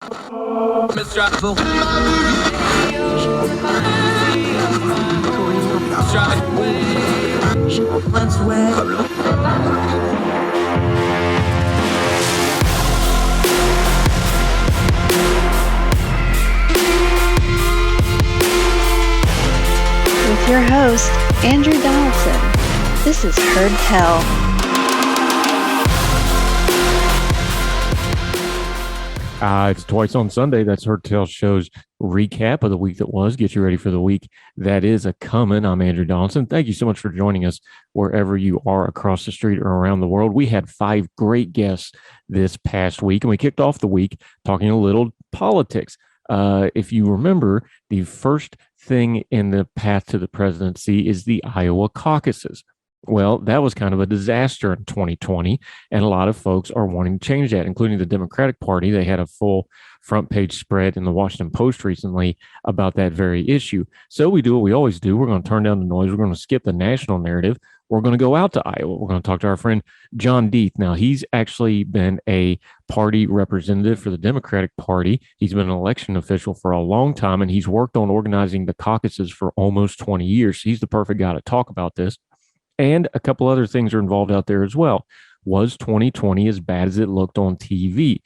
With your host, Andrew Donaldson. This is Heard Tell. It's Twice on Sunday. That's Heard Tell Show's recap of the week that was. Get you ready for the week that is a-coming. I'm Andrew Donaldson. Thank you so much for joining us wherever you are across the street or around the world. We had 5 great guests this past week, and we kicked off the week talking a little politics. If you remember, the first thing in the path to the presidency is the Iowa caucuses. Well, that was kind of a disaster in 2020, and a lot of folks are wanting to change that, including the Democratic Party. They had a full front page spread in the Washington Post recently about that very issue. So we do what we always do. We're going to turn down the noise. We're going to skip the national narrative. We're going to go out to Iowa. We're going to talk to our friend John Deeth. Now, he's actually been a party representative for the Democratic Party. He's been an election official for a long time, and he's worked on organizing the caucuses for almost 20 years. He's the perfect guy to talk about this. And a couple other things are involved out there as well. Was 2020 as bad as it looked on TV?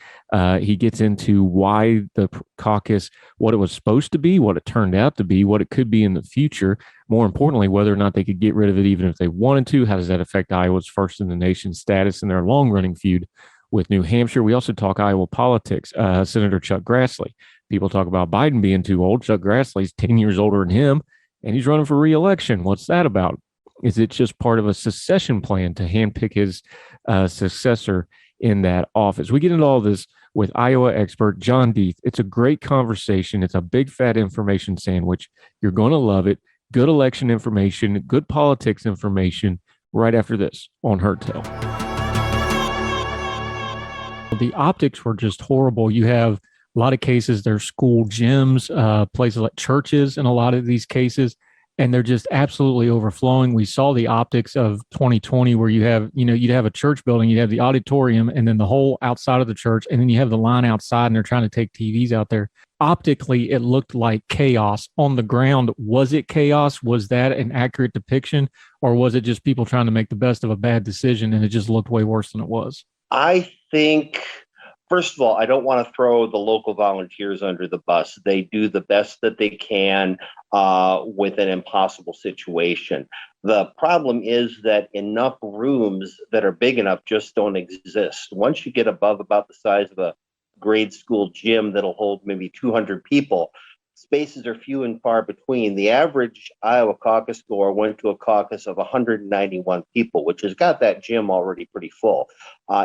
He gets into why the caucus, what it was supposed to be, what it turned out to be, what it could be in the future. More importantly, whether or not they could get rid of it even if they wanted to. How does that affect Iowa's first in the nation status in their long-running feud with New Hampshire? We also talk Iowa politics. Senator Chuck Grassley. People talk about Biden being too old. Chuck Grassley's 10 years older than him, and he's running for re-election. What's that about? Is it just part of a secession plan to handpick his successor in that office? We get into all this with Iowa expert John Deeth. It's a great conversation. It's a big fat information sandwich. You're going to love it. Good election information, good politics information right after this on Heard Tell. The optics were just horrible. You have a lot of cases, there's school gyms, places like churches in a lot of these cases. And they're just absolutely overflowing. We saw the optics of 2020 where you have, you'd have a church building, you'd have the auditorium and then the whole outside of the church. And then you have the line outside and they're trying to take TVs out there. Optically, it looked like chaos. On the ground, was it chaos? Was that an accurate depiction? Or was it just people trying to make the best of a bad decision and it just looked way worse than it was? I think, first of all, I don't want to throw the local volunteers under the bus. They do the best that they can with an impossible situation. The problem is that enough rooms that are big enough just don't exist. Once you get above about the size of a grade school gym that'll hold maybe 200 people, spaces are few and far between. The average Iowa caucus goer went to a caucus of 191 people, which has got that gym already pretty full.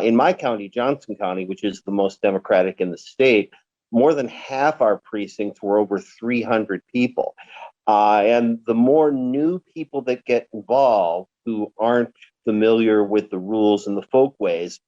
In my county, Johnson County, which is the most Democratic in the state, more than half our precincts were over 300 people. And the more new people that get involved who aren't familiar with the rules and the folkways,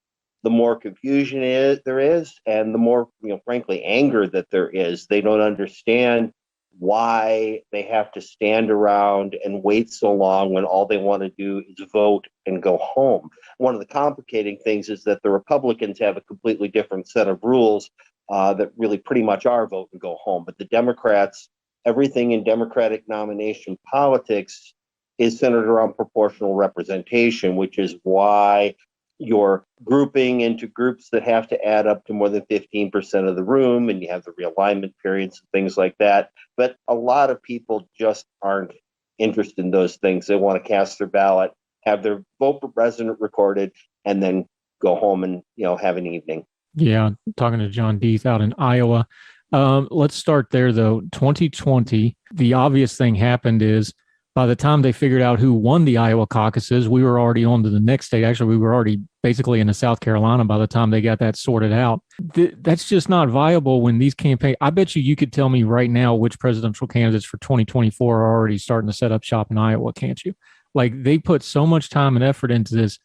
the more confusion there is, and the more, frankly, anger that there is. They don't understand why they have to stand around and wait so long when all they want to do is vote and go home. One of the complicating things is that the Republicans have a completely different set of rules that really pretty much are vote and go home. But the Democrats, everything in Democratic nomination politics is centered around proportional representation, which is why you're grouping into groups that have to add up to more than 15% of the room, and you have the realignment periods and things like that. But a lot of people just aren't interested in those things. They want to cast their ballot, have their vote for president recorded, and then go home and have an evening. Yeah, talking to John Deeth out in Iowa. Let's start there, though. 2020, the obvious thing happened is by the time they figured out who won the Iowa caucuses, we were already on to the next state. Actually, we were already basically into South Carolina by the time they got that sorted out. That's just not viable when these campaigns. I bet you could tell me right now which presidential candidates for 2024 are already starting to set up shop in Iowa, can't you? Like, they put so much time and effort into this.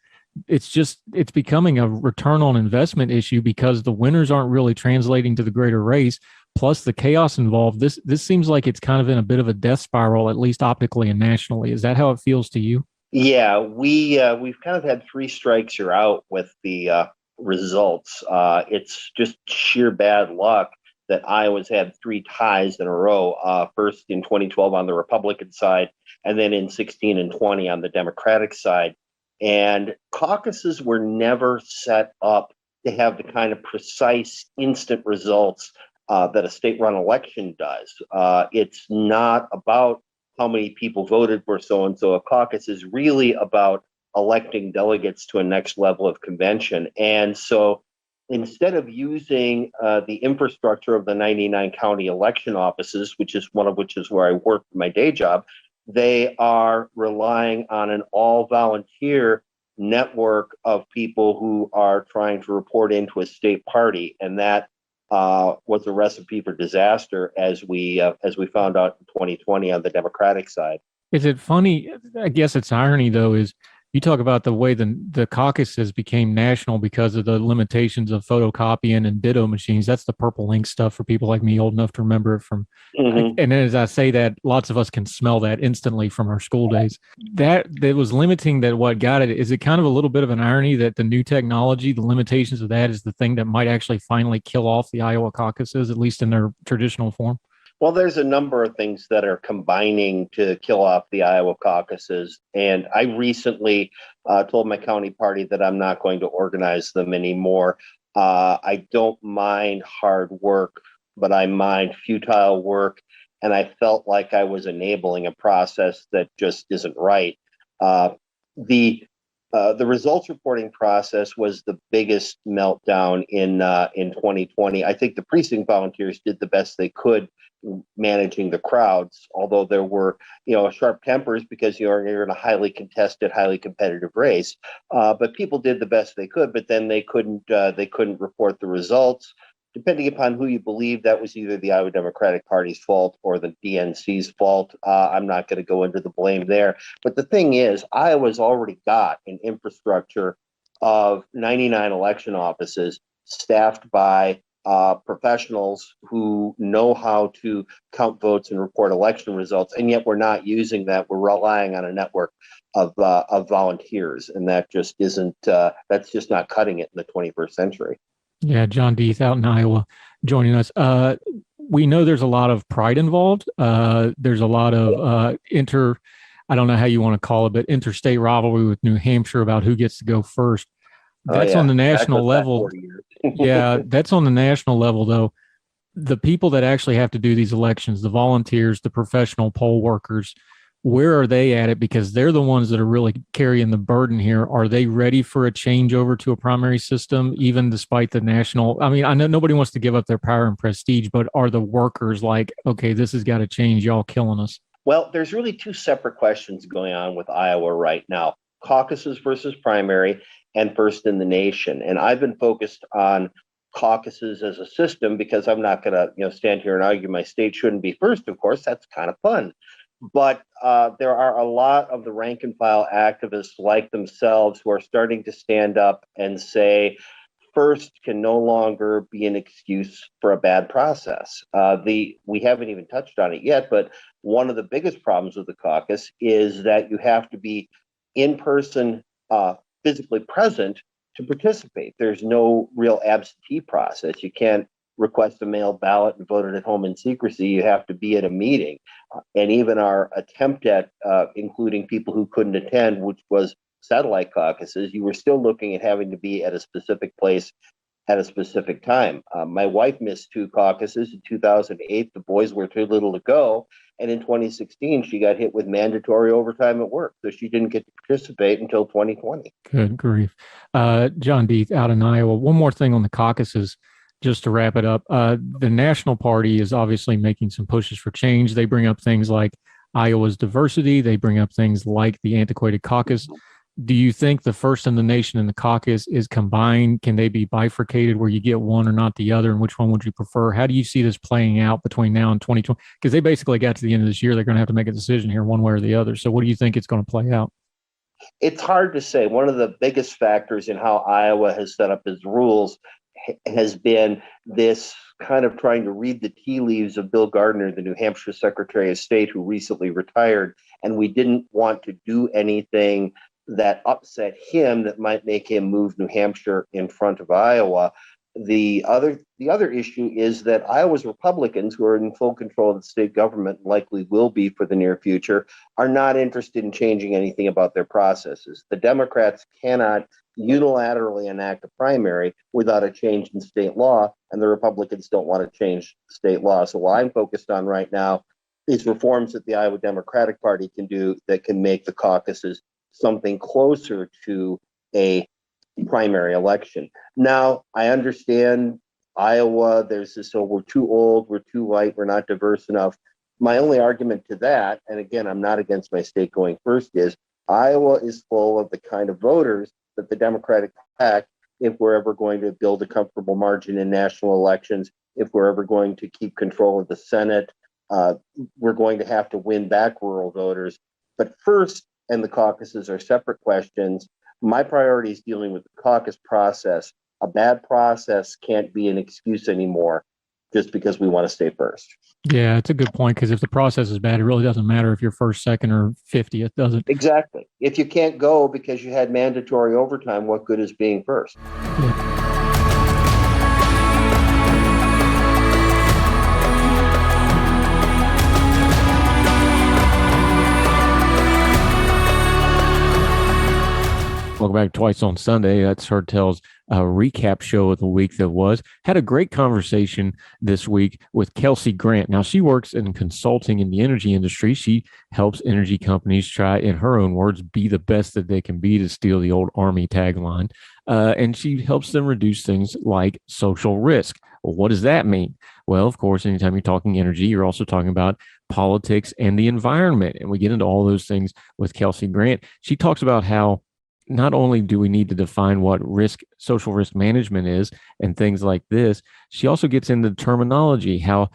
It's becoming a return on investment issue because the winners aren't really translating to the greater race. Plus the chaos involved. This seems like it's kind of in a bit of a death spiral, at least optically and nationally. Is that how it feels to you? Yeah, we've kind of had 3 strikes you're out with the results. It's just sheer bad luck. that Iowa's had 3 ties in a row, first in 2012 on the Republican side, and then in 16 and 20 on the Democratic side. And caucuses were never set up to have the kind of precise instant results that a state-run election does. It's not about how many people voted for so-and-so. A caucus is really about electing delegates to a next level of convention. And so instead of using the infrastructure of the 99 county election offices, which is where I work for my day job, they are relying on an all-volunteer network of people who are trying to report into a state party. And that was a recipe for disaster, as we found out in 2020 on the Democratic side. Is it funny? I guess it's irony, though, is you talk about the way the caucuses became national because of the limitations of photocopying and ditto machines. That's the purple ink stuff for people like me old enough to remember it from. Mm-hmm. And as I say that, lots of us can smell that instantly from our school days. That was limiting that what got it. Is it kind of a little bit of an irony that the new technology, the limitations of that is the thing that might actually finally kill off the Iowa caucuses, at least in their traditional form? Well, there's a number of things that are combining to kill off the Iowa caucuses. And I recently told my county party that I'm not going to organize them anymore. I don't mind hard work, but I mind futile work. And I felt like I was enabling a process that just isn't right. The results reporting process was the biggest meltdown in 2020. I think the precinct volunteers did the best they could managing the crowds, although there were, sharp tempers because you're in a highly contested, highly competitive race. But people did the best they could, but then they couldn't report the results. Depending upon who you believe, that was either the Iowa Democratic Party's fault or the DNC's fault. I'm not going to go into the blame there. But the thing is, Iowa's already got an infrastructure of 99 election offices staffed by professionals who know how to count votes and report election results, and yet we're not using that. We're relying on a network of volunteers, and that just isn't. That's just not cutting it in the 21st century. Yeah, John Deeth out in Iowa joining us. We know there's a lot of pride involved. There's a lot of I don't know how you want to call it, but interstate rivalry with New Hampshire about who gets to go first. That's on the national level. Yeah, that's on the national level, though. The people that actually have to do these elections, the volunteers, the professional poll workers, where are they at it? Because they're the ones that are really carrying the burden here. Are they ready for a changeover to a primary system, even despite the national? I mean, I know nobody wants to give up their power and prestige, but are the workers like, okay, this has got to change, y'all killing us? Well, there's really 2 separate questions going on with Iowa right now: caucuses versus primary, and first in the nation. And I've been focused on caucuses as a system because I'm not going to, stand here and argue my state shouldn't be first. Of course, that's kind of fun. But there are a lot of the rank and file activists like themselves who are starting to stand up and say, first can no longer be an excuse for a bad process. We haven't even touched on it yet, but one of the biggest problems with the caucus is that you have to be in person, physically present to participate. There's no real absentee process. You can't request a mail ballot and vote it at home in secrecy. You have to be at a meeting. And even our attempt at including people who couldn't attend, which was satellite caucuses, you were still looking at having to be at a specific place at a specific time. My wife missed 2 caucuses in 2008. The boys were too little to go. And in 2016, she got hit with mandatory overtime at work. So she didn't get to participate until 2020. Good grief. John Deeth out in Iowa. One more thing on the caucuses, just to wrap it up. The National Party is obviously making some pushes for change. They bring up things like Iowa's diversity. They bring up things like the antiquated caucus. Do you think the first in the nation and the caucus is combined? Can they be bifurcated where you get one or not the other? And which one would you prefer? How do you see this playing out between now and 2020? Because they basically got to the end of this year. They're going to have to make a decision here one way or the other. So what do you think it's going to play out? It's hard to say. One of the biggest factors in how Iowa has set up its rules has been this kind of trying to read the tea leaves of Bill Gardner, the New Hampshire Secretary of State, who recently retired. And we didn't want to do anything that upset him that might make him move New Hampshire in front of Iowa. The other issue is that Iowa's Republicans, who are in full control of the state government, likely will be for the near future, are not interested in changing anything about their processes. The Democrats cannot unilaterally enact a primary without a change in state law, and the Republicans don't want to change state law. So what I'm focused on right now is reforms that the Iowa Democratic Party can do that can make the caucuses something closer to a primary election. Now, I understand Iowa, there's this, we're too old, we're too white, we're not diverse enough. My only argument to that, and again, I'm not against my state going first, is Iowa is full of the kind of voters that the Democratic pack, if we're ever going to build a comfortable margin in national elections, if we're ever going to keep control of the Senate, we're going to have to win back rural voters. But first, and the caucuses are separate questions. My priority is dealing with the caucus process. A bad process can't be an excuse anymore just because we want to stay first. Yeah, it's a good point, because if the process is bad, it really doesn't matter if you're first, second, or 50th, does it? Exactly. If you can't go because you had mandatory overtime, what good is being first? Yeah. Welcome back to Twice on Sunday. That's Hertel's recap show of the week that was. Had a great conversation this week with Kelsey Grant. Now, she works in consulting in the energy industry. She helps energy companies try, in her own words, be the best that they can be, to steal the old Army tagline. And she helps them reduce things like social risk. Well, what does that mean? Well, of course, anytime you're talking energy, you're also talking about politics and the environment. And we get into all those things with Kelsey Grant. She talks about how not only do we need to define what social risk management is and things like this, she also gets into terminology, how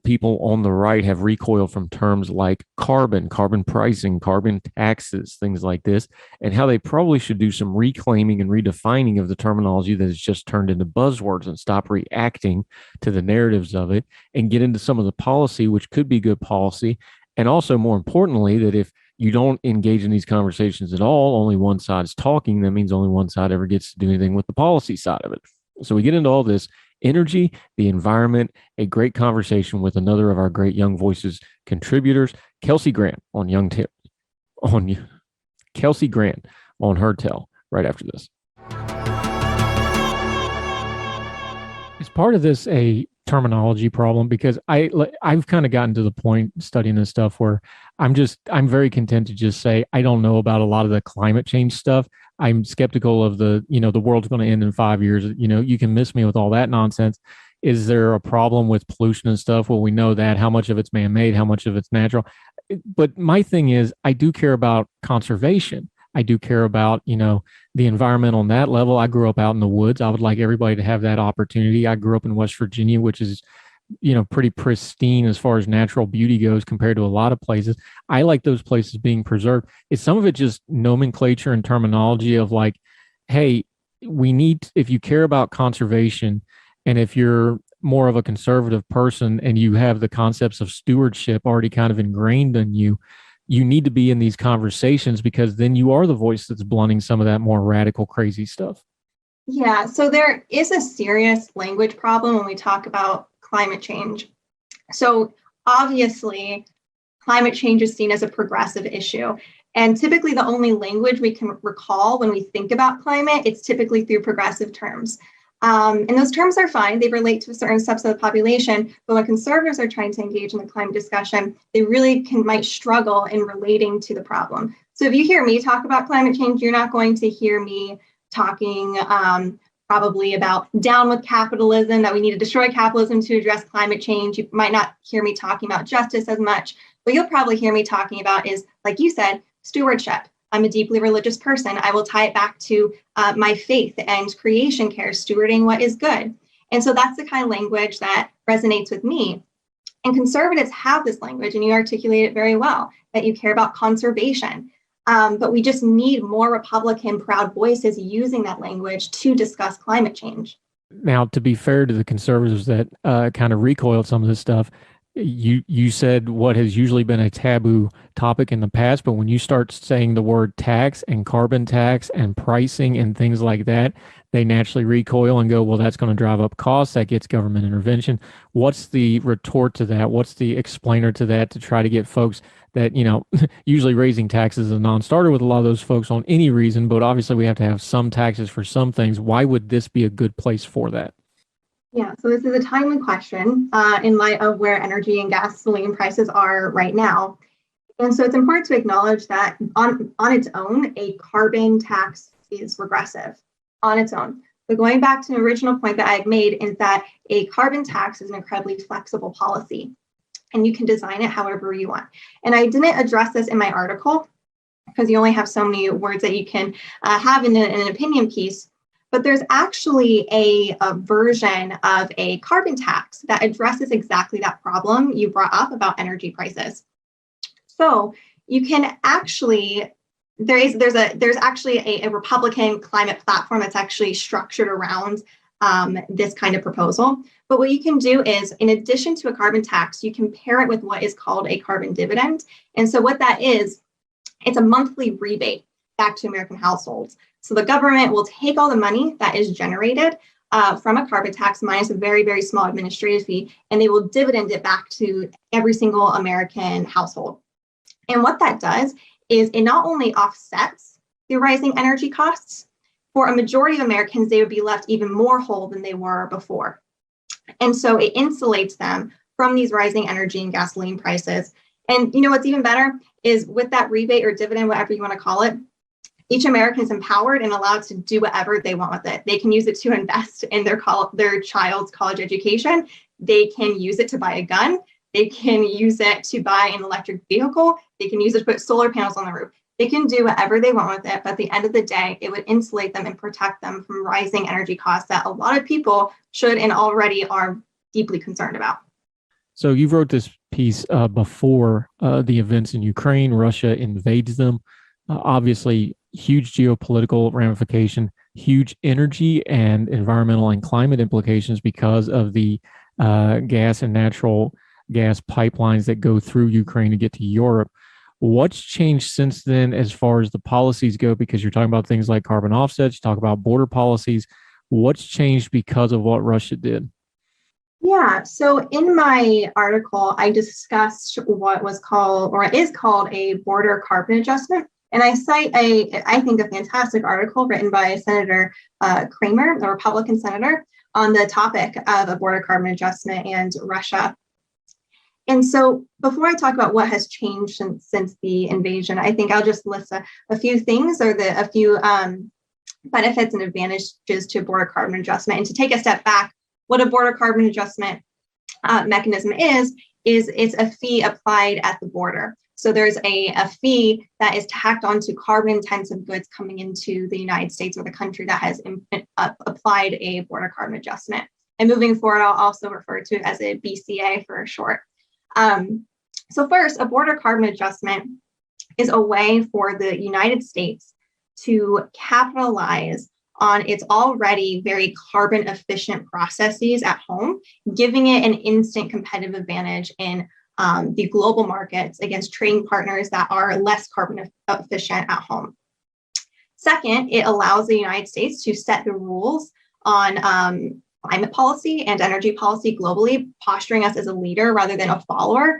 people on the right have recoiled from terms like carbon pricing, carbon taxes, things like this, and how they probably should do some reclaiming and redefining of the terminology that has just turned into buzzwords and stop reacting to the narratives of it and get into some of the policy, which could be good policy. And also, more importantly, that if you don't engage in these conversations at all, only one side's talking, that means only one side ever gets to do anything with the policy side of it. So we get into all this energy, the environment, a great conversation with another of our great Young Voices contributors, Kelsey Grant on Kelsey Grant on Hertel right after this. Is part of this a terminology problem? Because I've kind of gotten to the point studying this stuff where I'm very content to just say I don't know about a lot of the climate change stuff. I'm skeptical of the world's going to end in 5 years. You can miss me with all that nonsense. Is there a problem with pollution and stuff? Well, we know that. How much of it's man-made, how much of it's natural? But my thing is, I do care about conservation. I do care about, the environment on that level. I grew up out in the woods. I would like everybody to have that opportunity. I grew up in West Virginia, which is, pretty pristine as far as natural beauty goes compared to a lot of places. I like those places being preserved. Is some of it just nomenclature and terminology of like, hey, if you care about conservation and if you're more of a conservative person and you have the concepts of stewardship already kind of ingrained in you, you need to be in these conversations, because then you are the voice that's blunting some of that more radical, crazy stuff. Yeah, so there is a serious language problem when we talk about climate change. So obviously, climate change is seen as a progressive issue. And typically the only language we can recall when we think about climate, it's typically through progressive terms. And those terms are fine. They relate to a certain subset of the population. But when conservatives are trying to engage in the climate discussion, they really might struggle in relating to the problem. So if you hear me talk about climate change, you're not going to hear me talking probably about down with capitalism, that we need to destroy capitalism to address climate change. You might not hear me talking about justice as much. What you'll probably hear me talking about is, like you said, stewardship. I'm a deeply religious person. I will tie it back to my faith and creation care, stewarding what is good. And so that's the kind of language that resonates with me. And conservatives have this language, and you articulate it very well, that you care about conservation. But we just need more Republican proud voices using that language to discuss climate change. Now, to be fair to the conservatives that kind of recoiled some of this stuff, you said what has usually been a taboo topic in the past, but when you start saying the word tax and carbon tax and pricing and things like that, they naturally recoil and go, well, that's going to drive up costs. That gets government intervention. What's the retort to that? What's the explainer to that to try to get folks that, usually raising taxes is a non-starter with a lot of those folks on any reason, but obviously we have to have some taxes for some things. Why would this be a good place for that? Yeah, so this is a timely question in light of where energy and gasoline prices are right now. And so it's important to acknowledge that on its own, a carbon tax is regressive on its own. But going back to the original point that I had made is that a carbon tax is an incredibly flexible policy, and you can design it however you want. And I didn't address this in my article because you only have so many words that you can have in an opinion piece. But there's actually a version of a carbon tax that addresses exactly that problem you brought up about energy prices. So you can actually, there's actually a Republican climate platform that's actually structured around this kind of proposal. But what you can do is, in addition to a carbon tax, you can pair it with what is called a carbon dividend. And so what that is, it's a monthly rebate back to American households. So the government will take all the money that is generated from a carbon tax minus a very, very small administrative fee, and they will dividend it back to every single American household. And what that does is it not only offsets the rising energy costs, for a majority of Americans, they would be left even more whole than they were before. And so it insulates them from these rising energy and gasoline prices. And what's even better is with that rebate or dividend, whatever you want to call it, each American is empowered and allowed to do whatever they want with it. They can use it to invest in their child's college education. They can use it to buy a gun. They can use it to buy an electric vehicle. They can use it to put solar panels on the roof. They can do whatever they want with it. But at the end of the day, it would insulate them and protect them from rising energy costs that a lot of people should and already are deeply concerned about. So you wrote this piece before the events in Ukraine. Russia invades them. Obviously, huge geopolitical ramification, huge energy and environmental and climate implications because of the gas and natural gas pipelines that go through Ukraine to get to Europe. What's changed since then as far as the policies go? Because you're talking about things like carbon offsets, you talk about border policies. What's changed because of what Russia did? Yeah, so in my article, I discussed what was called, or is called, a border carbon adjustment. And I cite I think, a fantastic article written by Senator Kramer, a Republican senator, on the topic of a border carbon adjustment and Russia. And so before I talk about what has changed since the invasion, I think I'll just list a few things, or a few benefits and advantages to border carbon adjustment. And to take a step back, what a border carbon adjustment mechanism is it's a fee applied at the border. So there's a fee that is tacked onto carbon intensive goods coming into the United States or the country that has applied a border carbon adjustment. And moving forward, I'll also refer to it as a BCA for short. So first, a border carbon adjustment is a way for the United States to capitalize on its already very carbon efficient processes at home, giving it an instant competitive advantage in the global markets against trading partners that are less carbon efficient at home. Second, it allows the United States to set the rules on climate policy and energy policy globally, posturing us as a leader rather than a follower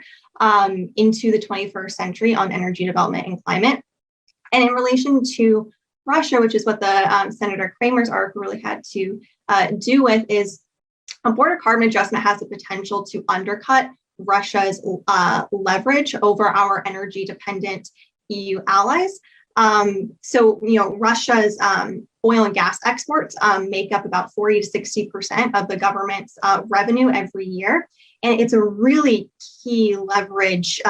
into the 21st century on energy development and climate. And in relation to Russia, which is what the Senator Kramer's article really had to do with, is a border carbon adjustment has the potential to undercut Russia's leverage over our energy dependent EU allies. So, Russia's oil and gas exports make up about 40 to 60% of the government's revenue every year. And it's a really key leverage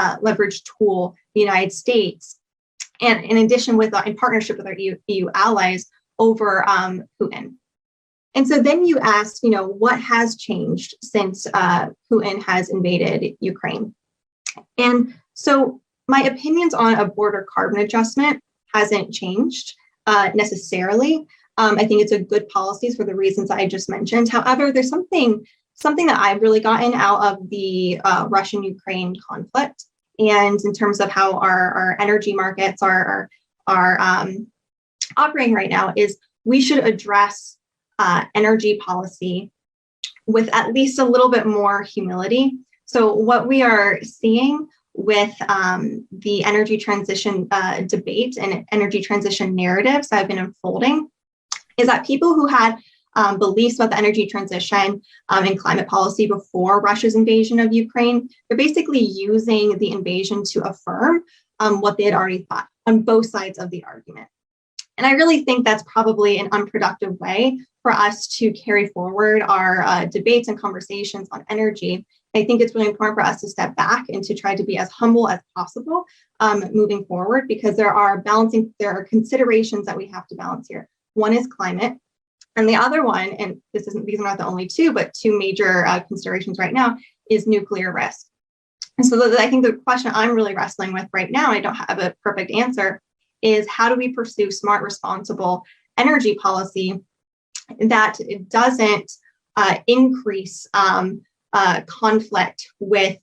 tool, the United States, and in addition in partnership with our EU allies over Putin. And so then you ask, what has changed since Putin has invaded Ukraine? And so my opinions on a border carbon adjustment hasn't changed necessarily. I think it's a good policy for the reasons I just mentioned. However, there's something something that I've really gotten out of the Russian-Ukraine conflict, and in terms of how our energy markets are operating right now, is we should address energy policy with at least a little bit more humility. So what we are seeing with the energy transition debate and energy transition narratives that have been unfolding is that people who had beliefs about the energy transition and climate policy before Russia's invasion of Ukraine, they're basically using the invasion to affirm what they had already thought on both sides of the argument. And I really think that's probably an unproductive way for us to carry forward our debates and conversations on energy. I think it's really important for us to step back and to try to be as humble as possible moving forward, because there are considerations that we have to balance here. One is climate, and the other one, and these are not the only two, but two major considerations right now, is nuclear risk. And so I think the question I'm really wrestling with right now, I don't have a perfect answer, is how do we pursue smart, responsible energy policy that doesn't increase conflict with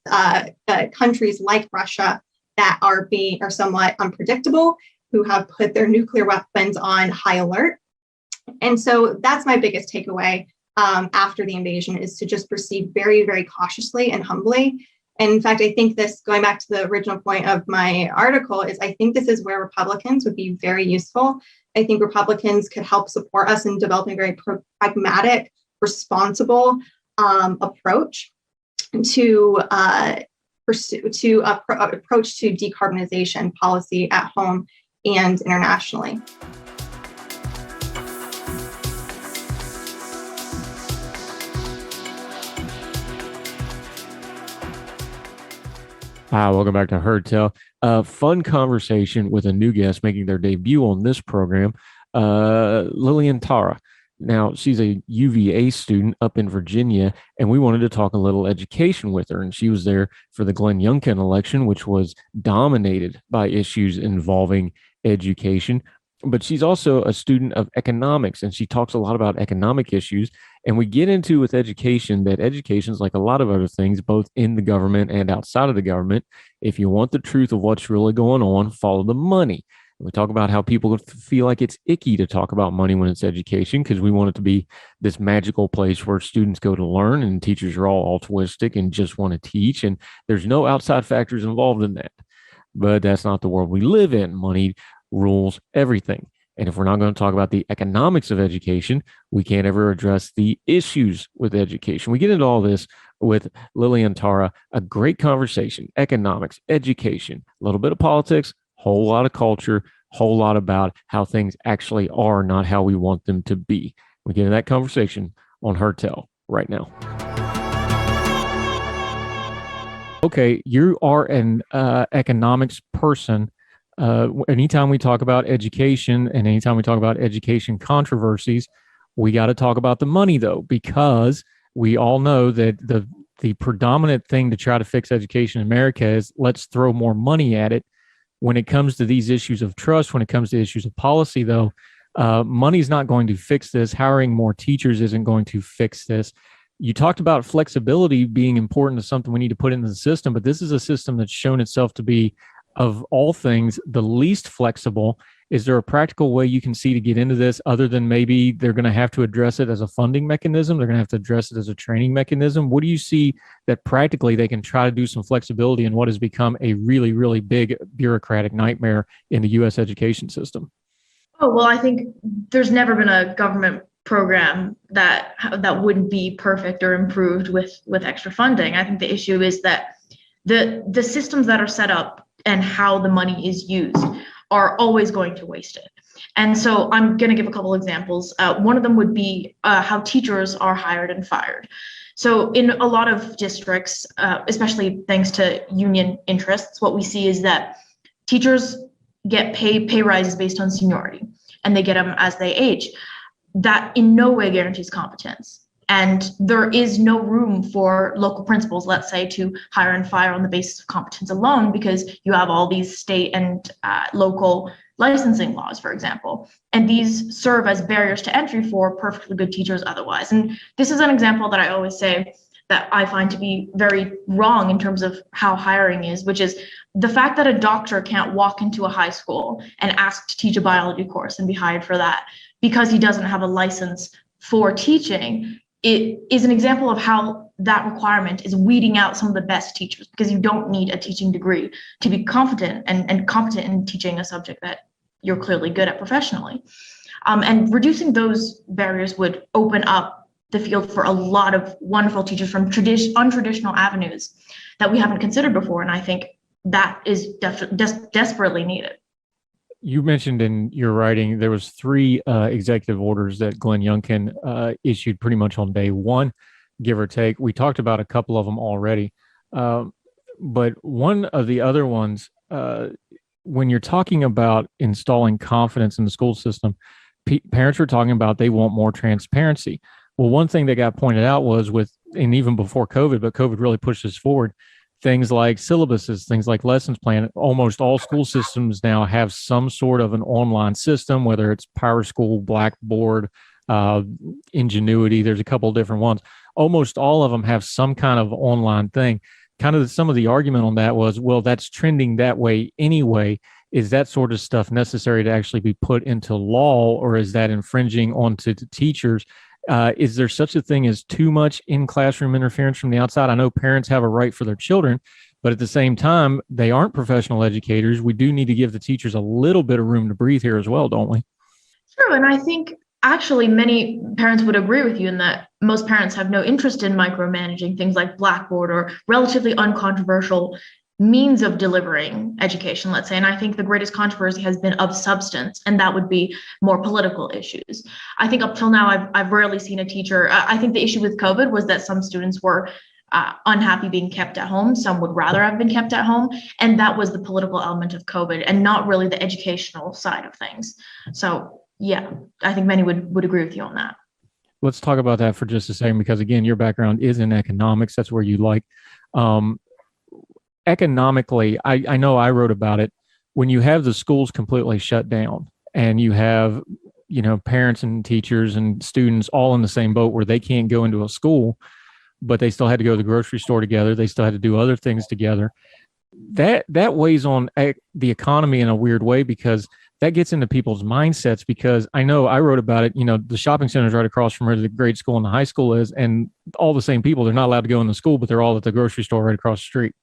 countries like Russia that are somewhat unpredictable, who have put their nuclear weapons on high alert. And so that's my biggest takeaway after the invasion, is to just proceed very, very cautiously and humbly. And in fact, I think this, going back to the original point of my article, is I think this is where Republicans would be very useful. I think Republicans could help support us in developing a very pragmatic, responsible approach to approach to decarbonization policy at home and internationally. Hi, welcome back to Heard Tell. Fun conversation with a new guest making their debut on this program, Lillian Tara. Now, she's a UVA student up in Virginia, and we wanted to talk a little education with her. And she was there for the Glenn Younkin election, which was dominated by issues involving education. But she's also a student of economics, and she talks a lot about economic issues. And we get into with education that education is like a lot of other things, both in the government and outside of the government. If you want the truth of what's really going on, follow the money. We talk about how people feel like it's icky to talk about money when it's education, because we want it to be this magical place where students go to learn and teachers are all altruistic and just want to teach. And there's no outside factors involved in that. But that's not the world we live in. Money rules everything. And if we're not going to talk about the economics of education, we can't ever address the issues with education. We get into all this with Lillian Tara, a great conversation, economics, education, a little bit of politics, whole lot of culture, whole lot about how things actually are, not how we want them to be. We get into that conversation on Heard Tell right now. Okay, you are an economics person. Anytime we talk about education and anytime we talk about education controversies, we got to talk about the money, though, because we all know that the predominant thing to try to fix education in America is let's throw more money at it. When it comes to these issues of trust, when it comes to issues of policy, though, money is not going to fix this. Hiring more teachers isn't going to fix this. You talked about flexibility being important to something we need to put into the system, but this is a system that's shown itself to be, of all things, the least flexible. Is there a practical way you can see to get into this, other than maybe they're going to have to address it as a funding mechanism? They're going to have to address it as a training mechanism. What do you see that practically they can try to do some flexibility in what has become a really, really big bureaucratic nightmare in the U.S. education system? Oh, well, I think there's never been a government program that wouldn't be perfect or improved with extra funding. I think the issue is that the systems that are set up and how the money is used are always going to waste it. And so I'm going to give a couple examples. One of them would be how teachers are hired and fired. So in a lot of districts, especially thanks to union interests, what we see is that teachers get pay rises based on seniority, and they get them as they age. That in no way guarantees competence. And there is no room for local principals, let's say, to hire and fire on the basis of competence alone, because you have all these state and local licensing laws, for example. And these serve as barriers to entry for perfectly good teachers otherwise. And this is an example that I always say that I find to be very wrong in terms of how hiring is, which is the fact that a doctor can't walk into a high school and ask to teach a biology course and be hired for that because he doesn't have a license for teaching. It is an example of how that requirement is weeding out some of the best teachers, because you don't need a teaching degree to be confident and competent in teaching a subject that you're clearly good at professionally. And reducing those barriers would open up the field for a lot of wonderful teachers from untraditional avenues that we haven't considered before. And I think that is desperately needed. You mentioned in your writing there was 3 executive orders that Glenn Younkin issued pretty much on day one, give or take. We talked about a couple of them already, but one of the other ones, when you're talking about installing confidence in the school system, parents were talking about they want more transparency. Well, one thing that got pointed out was and even before COVID, but COVID really pushed this forward, things like syllabuses, things like lessons plan. Almost all school systems now have some sort of an online system, whether it's PowerSchool, Blackboard, Ingenuity. There's a couple of different ones. Almost all of them have some kind of online thing. Kind of some of the argument on that was, well, that's trending that way anyway. Is that sort of stuff necessary to actually be put into law, or is that infringing onto the teachers? Is there such a thing as too much in-classroom interference from the outside? I know parents have a right for their children, but at the same time, they aren't professional educators. We do need to give the teachers a little bit of room to breathe here as well, don't we? True, and I think actually many parents would agree with you in that most parents have no interest in micromanaging things like Blackboard or relatively uncontroversial means of delivering education, let's say. And I think the greatest controversy has been of substance, and that would be more political issues. I think up till now, I've rarely seen a teacher. I think the issue with COVID was that some students were unhappy being kept at home. Some would rather have been kept at home. And that was the political element of COVID and not really the educational side of things. So yeah, I think many would agree with you on that. Let's talk about that for just a second, because again, your background is in economics. That's where you like. Economically, I know I wrote about it. When you have the schools completely shut down and you have, parents and teachers and students all in the same boat where they can't go into a school, but they still had to go to the grocery store together. They still had to do other things together. That weighs on the economy in a weird way, because that gets into people's mindsets. Because I know I wrote about it, the shopping center is right across from where the grade school and the high school is, and all the same people, they're not allowed to go in the school, but they're all at the grocery store right across the street.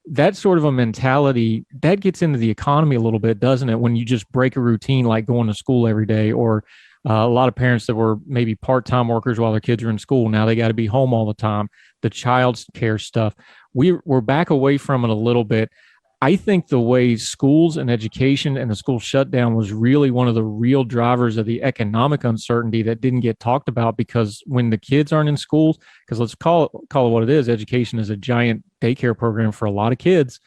That sort of a mentality, that gets into the economy a little bit, doesn't it? When you just break a routine like going to school every day, or a lot of parents that were maybe part-time workers while their kids are in school, now they got to be home all the time. The child care stuff, we're back away from it a little bit. I think the way schools and education and the school shutdown was really one of the real drivers of the economic uncertainty that didn't get talked about, because when the kids aren't in schools, because let's call it what it is, education is a giant daycare program for a lot of kids.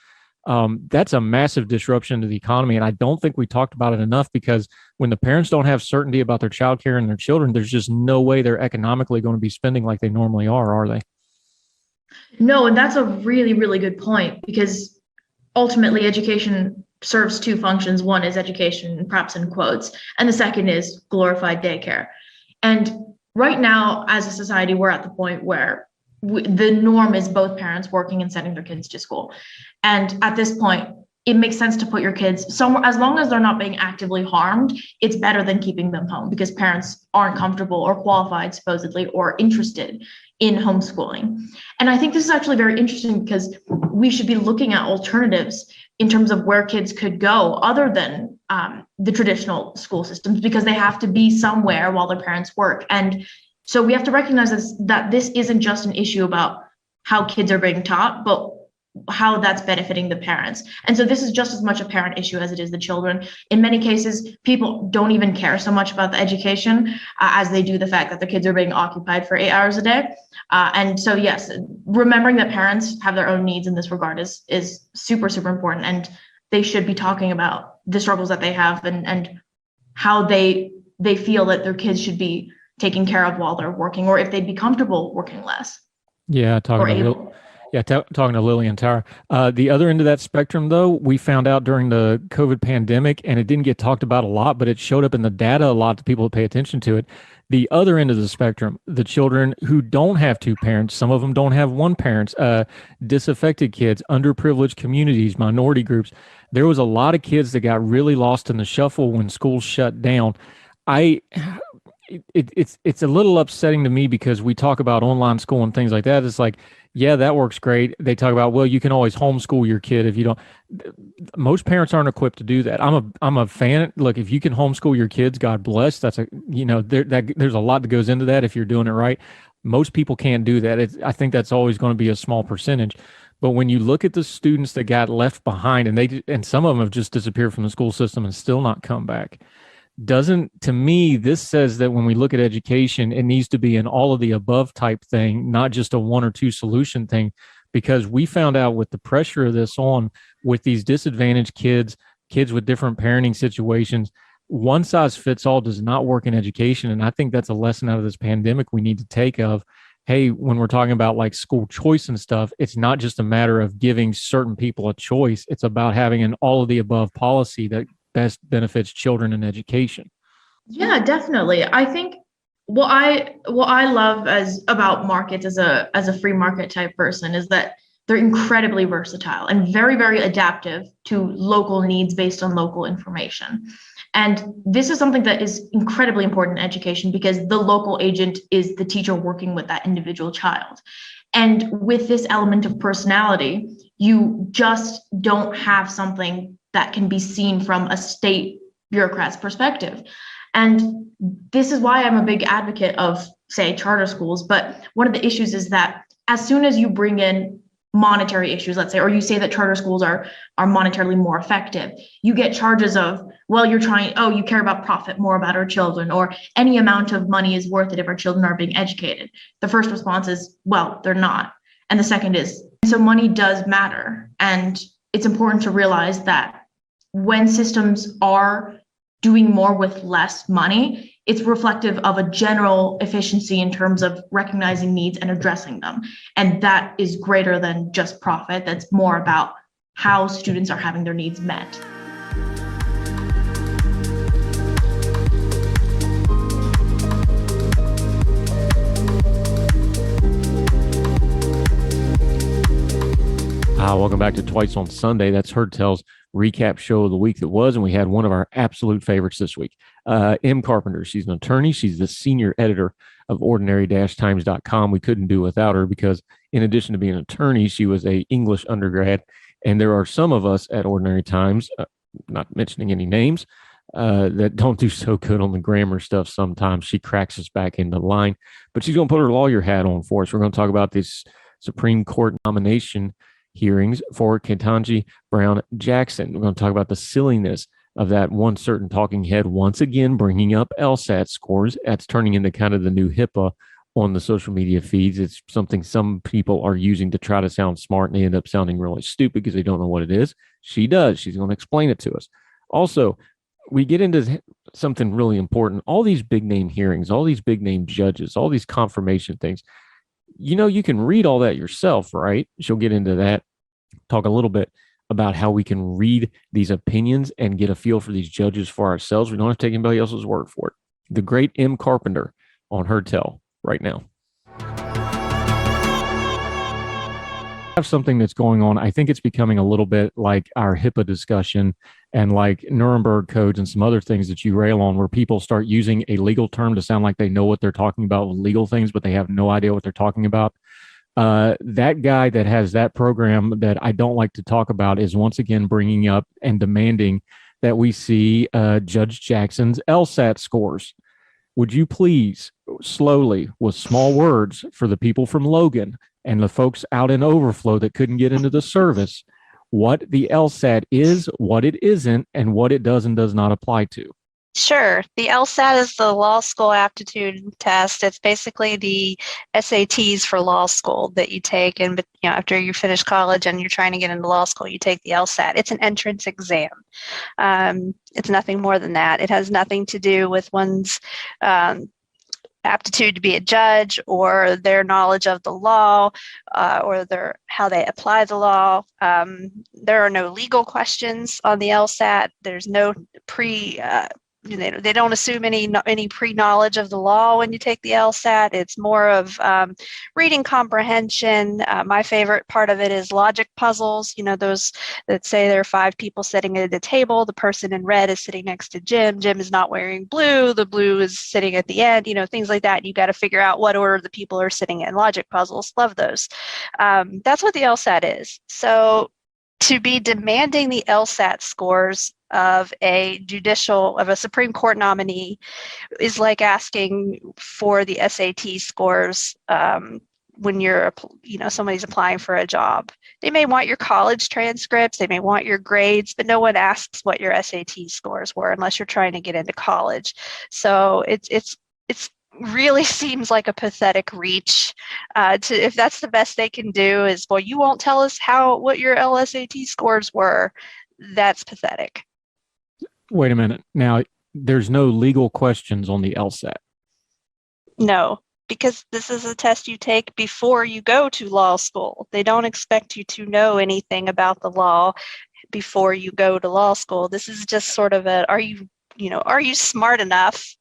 That's a massive disruption to the economy. And I don't think we talked about it enough, because when the parents don't have certainty about their child care and their children, there's just no way they're economically going to be spending like they normally are they? No, and that's a really, really good point, because ultimately, education serves 2 functions. One is education, perhaps in quotes, and the second is glorified daycare. And right now, as a society, we're at the point where the norm is both parents working and sending their kids to school. And at this point, it makes sense to put your kids somewhere, as long as they're not being actively harmed. It's better than keeping them home, because parents aren't comfortable or qualified, supposedly, or interested in homeschooling. And I think this is actually very interesting, because we should be looking at alternatives in terms of where kids could go other than the traditional school systems, because they have to be somewhere while their parents work. And so we have to recognize that this isn't just an issue about how kids are being taught, but how that's benefiting the parents. And so this is just as much a parent issue as it is the children. In many cases, people don't even care so much about the education as they do the fact that their kids are being occupied for 8 hours a day. And so, yes, remembering that parents have their own needs in this regard is super, super important. And they should be talking about the struggles that they have and how they feel that their kids should be taken care of while they're working, or if they'd be comfortable working less. Yeah, talking about Yeah, talking to Lillian Tower. The other end of that spectrum, though, we found out during the COVID pandemic, and it didn't get talked about a lot, but it showed up in the data a lot to people to pay attention to it. The other end of the spectrum, the children who don't have two parents, some of them don't have one parent, disaffected kids, underprivileged communities, minority groups. There was a lot of kids that got really lost in the shuffle when schools shut down. It's a little upsetting to me because we talk about online school and things like that. It's like, yeah, that works great. They talk about, well, you can always homeschool your kid if you don't. Most parents aren't equipped to do that. I'm a fan. Look, if you can homeschool your kids, God bless. That's there's a lot that goes into that if you're doing it right. Most people can't do that. I think that's always going to be a small percentage. But when you look at the students that got left behind, and some of them have just disappeared from the school system and still not come back. To me, this says that when we look at education, it needs to be an all of the above type thing, not just a one or two solution thing, because we found out with the pressure of this on with these disadvantaged kids with different parenting situations, one size fits all does not work in education. And I think that's a lesson out of this pandemic we need to take of, hey, when we're talking about like school choice and stuff, it's not just a matter of giving certain people a choice. It's about having an all of the above policy that best benefits children in education. Yeah, definitely. I think what I love about markets as a free market type person is that they're incredibly versatile and very, very adaptive to local needs based on local information. And this is something that is incredibly important in education because the local agent is the teacher working with that individual child. And with this element of personality, you just don't have something that can be seen from a state bureaucrat's perspective. And this is why I'm a big advocate of, say, charter schools. But one of the issues is that as soon as you bring in monetary issues, let's say, or you say that charter schools are monetarily more effective, you get charges of, well, you care about profit more about our children, or any amount of money is worth it if our children are being educated. The first response is, well, they're not. And the second is, so money does matter. And it's important to realize that when systems are doing more with less money, it's reflective of a general efficiency in terms of recognizing needs and addressing them. And that is greater than just profit. That's more about how students are having their needs met. Welcome back to Twice on Sunday. That's Herd Tell's recap show of the week that was, and we had one of our absolute favorites this week. M. Carpenter. She's an attorney. She's the senior editor of ordinary-times.com. We couldn't do without her because in addition to being an attorney, she was an English undergrad. And there are some of us at Ordinary Times, not mentioning any names, that don't do so good on the grammar stuff sometimes. She cracks us back into line. But she's going to put her lawyer hat on for us. We're going to talk about this Supreme Court nomination hearings for Ketanji Brown Jackson. We're going to talk about the silliness of that one certain talking head once again bringing up LSAT scores. That's turning into kind of the new HIPAA on the social media feeds. It's something some people are using to try to sound smart, and they end up sounding really stupid because they don't know what it is. She does. She's going to explain it to us. Also, we get into something really important. All these big name hearings, all these big name judges, all these confirmation things, you can read all that yourself, right? She'll get into that, talk a little bit about how we can read these opinions and get a feel for these judges for ourselves. We don't have to take anybody else's word for it. The great M. Carpenter on Herd Tell right now. Have something that's going on. I think it's becoming a little bit like our HIPAA discussion and like Nuremberg codes and some other things that you rail on, where people start using a legal term to sound like they know what they're talking about with legal things, but they have no idea what they're talking about. That guy that has that program that I don't like to talk about is once again bringing up and demanding that we see Judge Jackson's LSAT scores. Would you please slowly, with small words for the people from Logan and the folks out in Overflow that couldn't get into the service, what the LSAT is, what it isn't, and what it does and does not apply to? Sure. The LSAT is the law school aptitude test. It's basically the SATs for law school that you take, and after you finish college and you're trying to get into law school, you take the LSAT. It's an entrance exam. It's nothing more than that. It has nothing to do with one's aptitude to be a judge, or their knowledge of the law, or how they apply the law. There are no legal questions on the LSAT. There's no they don't assume any pre-knowledge of the law when you take the LSAT. It's more of reading comprehension. My favorite part of it is logic puzzles. Those that say there are 5 people sitting at a table. The person in red is sitting next to Jim. Jim is not wearing blue. The blue is sitting at the end. Things like that. You got to figure out what order the people are sitting in. Logic puzzles. Love those. That's what the LSAT is. So to be demanding the LSAT scores of a Supreme Court nominee is like asking for the SAT scores when somebody's applying for a job. They may want your college transcripts, they may want your grades, but no one asks what your SAT scores were unless you're trying to get into college. So it's really seems like a pathetic reach if that's the best they can do is, well, you won't tell us what your LSAT scores were. That's pathetic. Wait a minute. Now, there's no legal questions on the LSAT. No, because this is a test you take before you go to law school. They don't expect you to know anything about the law before you go to law school. This is just sort of are you smart enough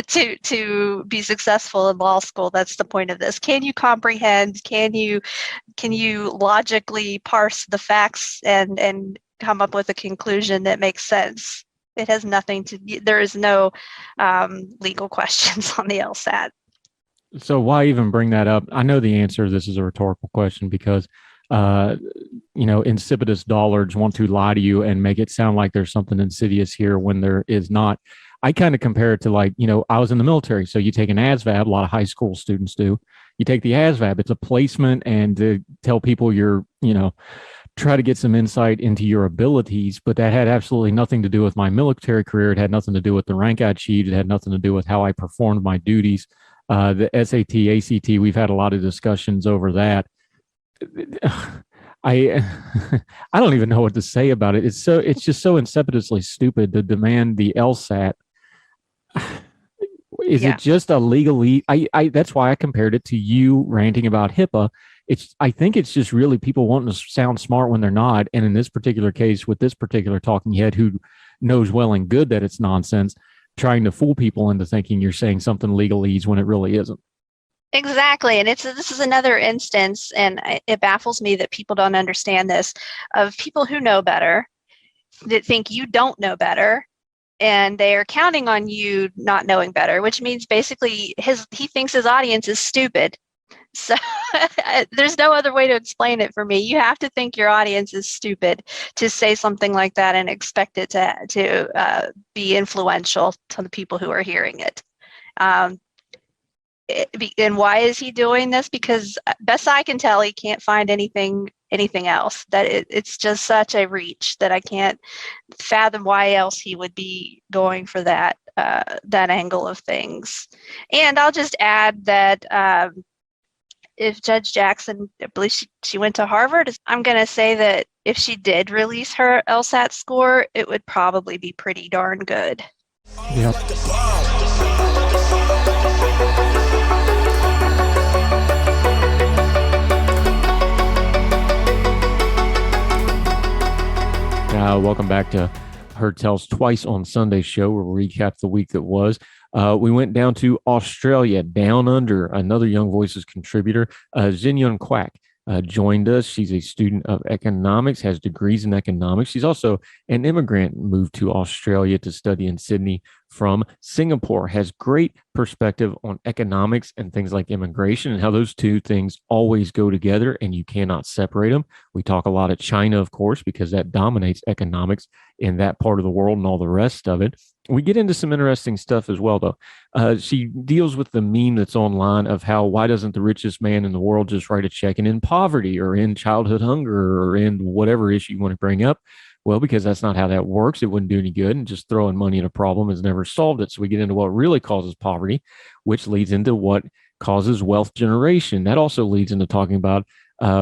to be successful in law school? That's the point of this. Can you comprehend? Can you logically parse the facts and come up with a conclusion that makes sense? It has nothing there is no legal questions on the LSAT. So why even bring that up? I know the answer. This is a rhetorical question because, insipidous dullards want to lie to you and make it sound like there's something insidious here when there is not. I kind of compare it to I was in the military. So you take an ASVAB, a lot of high school students do. You take the ASVAB, it's a placement and to tell people you're, try to get some insight into your abilities, but that had absolutely nothing to do with my military career. It had nothing to do with the rank I achieved. It had nothing to do with how I performed my duties. The SAT, ACT, we've had a lot of discussions over that. I don't even know what to say about it. It's just so insipidly stupid to demand the LSAT. Is it just a legally? That's why I compared it to you ranting about HIPAA. I think it's just really people wanting to sound smart when they're not. And in this particular case, with this particular talking head who knows well and good that it's nonsense, trying to fool people into thinking you're saying something legalese when it really isn't. Exactly. And this is another instance, and it baffles me that people don't understand this, of people who know better that think you don't know better. And they are counting on you not knowing better, which means basically he thinks his audience is stupid. So there's no other way to explain it for me. You have to think your audience is stupid to say something like that and expect it to be influential to the people who are hearing it. And why is he doing this? Because best I can tell, he can't find anything else. That it's just such a reach that I can't fathom why else he would be going for that angle of things. And I'll just add that if Judge Jackson, I believe she went to Harvard, I'm going to say that if she did release her LSAT score, it would probably be pretty darn good. Yep. Welcome back to Heard Tells Twice on Sunday show, where we recap the week that was. We went down to Australia, down under. Another Young Voices contributor, Xinyan Quek, joined us. She's a student of economics, has degrees in economics. She's also an immigrant, moved to Australia to study in Sydney from Singapore, has great perspective on economics and things like immigration and how those two things always go together and you cannot separate them. We talk a lot of China, of course, because that dominates economics in that part of the world and all the rest of it. We get into some interesting stuff as well, though. She deals with the meme that's online of why doesn't the richest man in the world just write a check and end poverty or end childhood hunger or end whatever issue you want to bring up? Well, because that's not how that works. It wouldn't do any good, and just throwing money at a problem has never solved it. So we get into what really causes poverty, which leads into what causes wealth generation. That also leads into talking about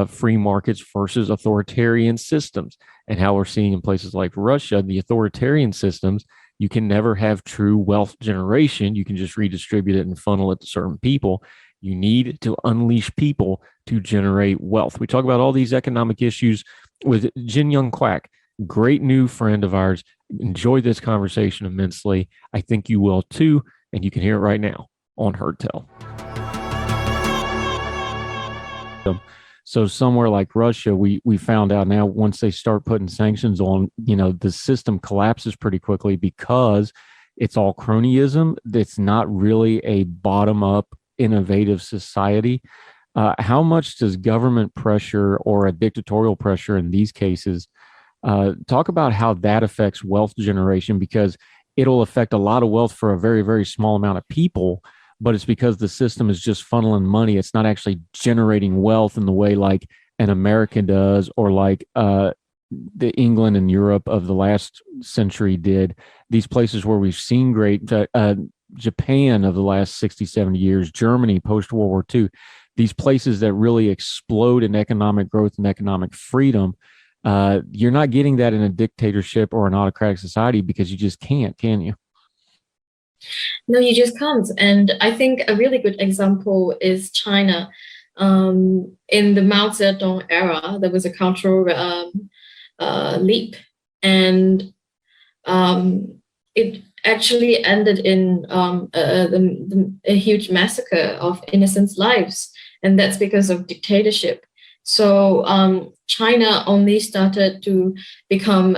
free markets versus authoritarian systems and how we're seeing in places like Russia, the authoritarian systems You can never have true wealth generation. You can just redistribute it and funnel it to certain people. You need to unleash people to generate wealth. We talk about all these economic issues with Jin Young Quek, great new friend of ours. Enjoyed this conversation immensely. I think you will too, and you can hear it right now on Heard Tell. So somewhere like Russia, we found out now once they start putting sanctions on, the system collapses pretty quickly because it's all cronyism. It's not really a bottom-up innovative society. How much does government pressure or a dictatorial pressure in these cases talk about how that affects wealth generation? Because it'll affect a lot of wealth for a very, very small amount of people, but it's because the system is just funneling money. It's not actually generating wealth in the way like an America does, or like the England and Europe of the last century did. These places where we've seen great, Japan of the last 60, 70 years, Germany post-World War II, these places that really explode in economic growth and economic freedom. You're not getting that in a dictatorship or an autocratic society because you just can't, can you? No, you just can't. And I think a really good example is China. In the Mao Zedong era, there was a cultural leap, and it actually ended in a huge massacre of innocent lives, and that's because of dictatorship. So China only started to become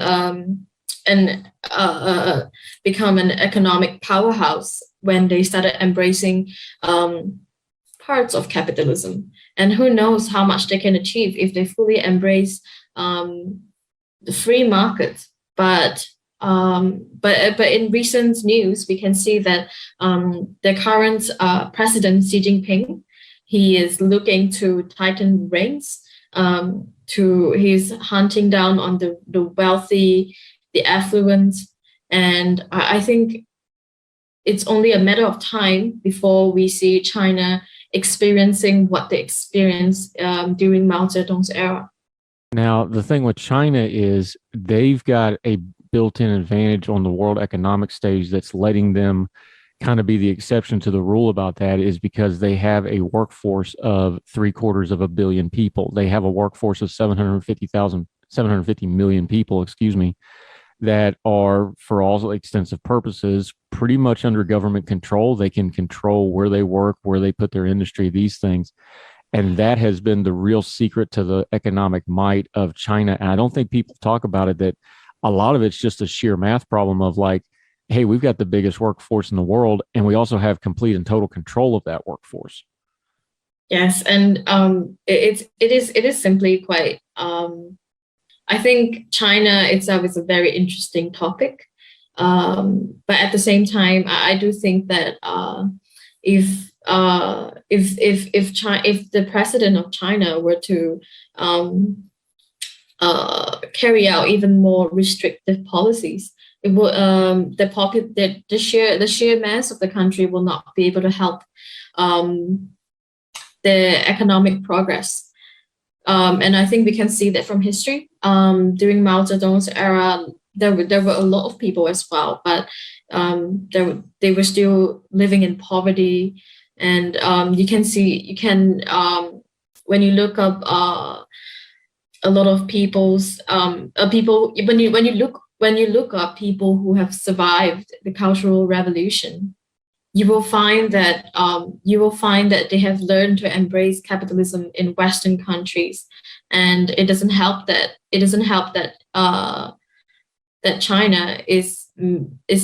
an economic powerhouse when they started embracing parts of capitalism. And who knows how much they can achieve if they fully embrace the free market. But in recent news, we can see that the current President Xi Jinping, he is looking to tighten reins. He's hunting down on the wealthy, the affluent, and I think it's only a matter of time before we see China experiencing what they experienced during Mao Zedong's era. Now, the thing with China is they've got a built-in advantage on the world economic stage that's letting them kind of be the exception to the rule about that, is because they have a workforce of 750 million people. They have a workforce of 750 million people, that are, for all extensive purposes, pretty much under government control. They can control where they work, where they put their industry, these things. And that has been the real secret to the economic might of China. And I don't think people talk about it, that a lot of it's just a sheer math problem of like, hey, we've got the biggest workforce in the world, and we also have complete and total control of that workforce. Yes, and it is simply quite. I think China itself is a very interesting topic, but at the same time, I do think that if the president of China were to carry out even more restrictive policies, it will the sheer mass of the country will not be able to help the economic progress. And I think we can see that from history. During Mao Zedong's era, there were a lot of people as well, but they were still living in poverty. And when you look up a lot of when you look up people who have survived the Cultural Revolution, you will find that they have learned to embrace capitalism in Western countries, and it doesn't help that that China is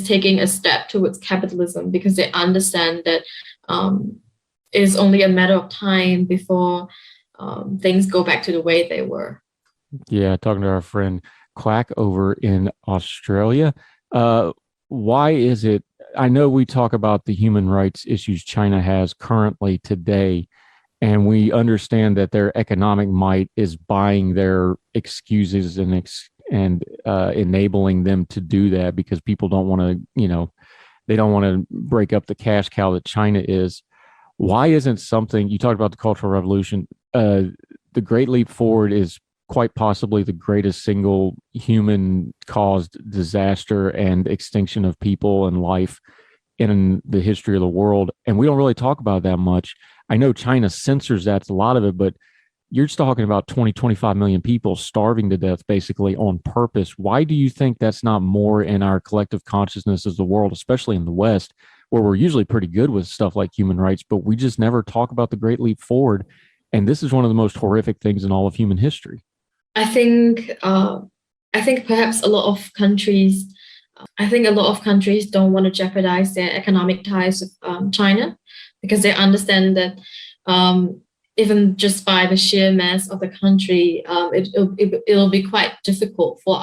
taking a step towards capitalism, because they understand that it is only a matter of time before things go back to the way they were. Yeah, talking to our friend Quack over in Australia. Why is it? I know we talk about the human rights issues China has currently today, and we understand that their economic might is buying their excuses and enabling them to do that, because people don't want to, they don't want to break up the cash cow that China is. Why isn't something, you talked about the Cultural Revolution, the Great Leap Forward is quite possibly the greatest single human caused disaster and extinction of people and life in the history of the world. And we don't really talk about that much. I know China censors that's a lot of it, but you're just talking about 20, 25 million people starving to death basically on purpose. Why do you think that's not more in our collective consciousness as the world, especially in the West, where we're usually pretty good with stuff like human rights, but we just never talk about the Great Leap Forward? And this is one of the most horrific things in all of human history. I think perhaps a lot of countries don't want to jeopardize their economic ties with China, because they understand that even just by the sheer mass of the country, it'll be quite difficult for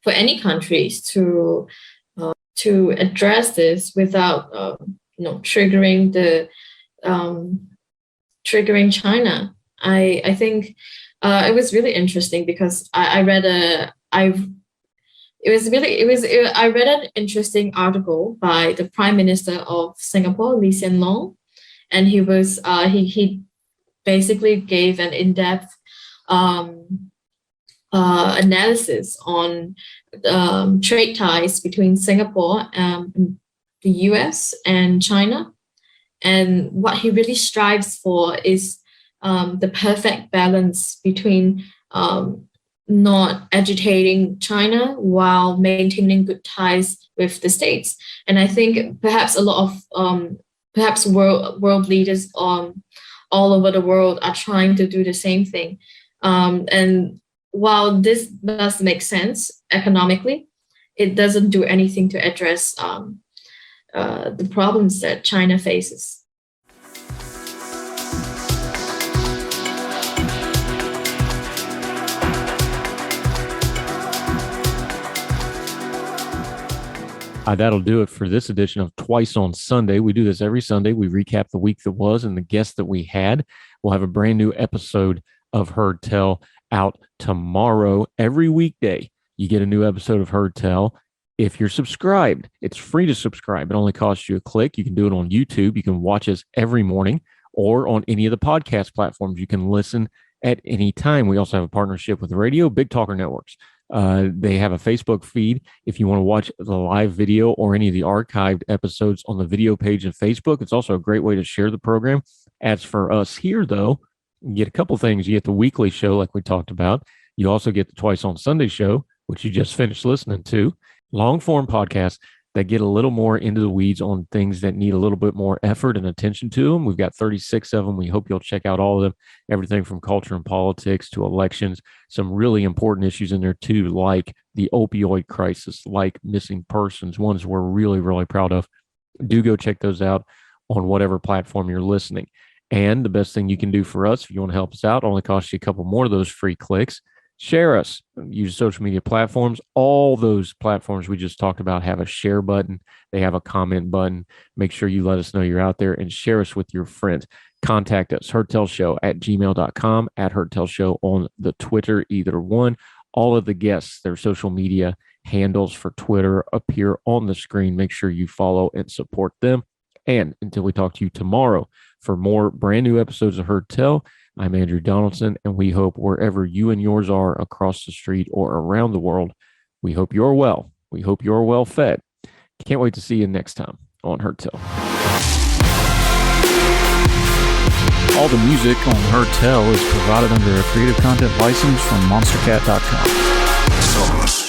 any countries to address this without triggering China. I think it was really interesting because I read an interesting article by the Prime Minister of Singapore, Lee Hsien Loong, and he basically gave an in-depth analysis on trade ties between Singapore, the US, and China. And what he really strives for is the perfect balance between not agitating China while maintaining good ties with the States. And I think perhaps a lot of world leaders all over the world are trying to do the same thing. And while this does make sense economically, it doesn't do anything to address the problems that China faces. That'll do it for this edition of Twice on Sunday. We do this every Sunday. We recap the week that was and the guests that we had. We'll have a brand new episode of Heard Tell out tomorrow. Every weekday, you get a new episode of Heard Tell. If you're subscribed, it's free to subscribe. It only costs you a click. You can do it on YouTube. You can watch us every morning, or on any of the podcast platforms. You can listen at any time. We also have a partnership with the radio, Big Talker Networks. They have a Facebook feed if you want to watch the live video or any of the archived episodes on the video page of Facebook. It's also a great way to share the program. As for us here, though, you get a couple things. You get the weekly show like we talked about. You also get the Twice on Sunday show, which you just finished listening to. Long-form podcasts that get a little more into the weeds on things that need a little bit more effort and attention to them. We've got 36 of them. We hope you'll check out all of them. Everything from culture and politics to elections. Some really important issues in there too, like the opioid crisis, like missing persons, ones we're really, really proud of. Do go check those out on whatever platform you're listening. And the best thing you can do for us, if you want to help us out, only costs you a couple more of those free clicks. Share us. Use social media platforms. All those platforms we just talked about have a share button. They have a comment button. Make sure you let us know you're out there and share us with your friends. Contact us, heardtellshow@gmail.com, @heardtellshow on the Twitter, either one. All of the guests, their social media handles for Twitter appear on the screen. Make sure you follow and support them. And until we talk to you tomorrow for more brand new episodes of Heard Tell, I'm Andrew Donaldson, and we hope wherever you and yours are across the street or around the world, we hope you're well. We hope you're well fed. Can't wait to see you next time on Heard Tell. All the music on Heard Tell is provided under a Creative Content license from monstercat.com.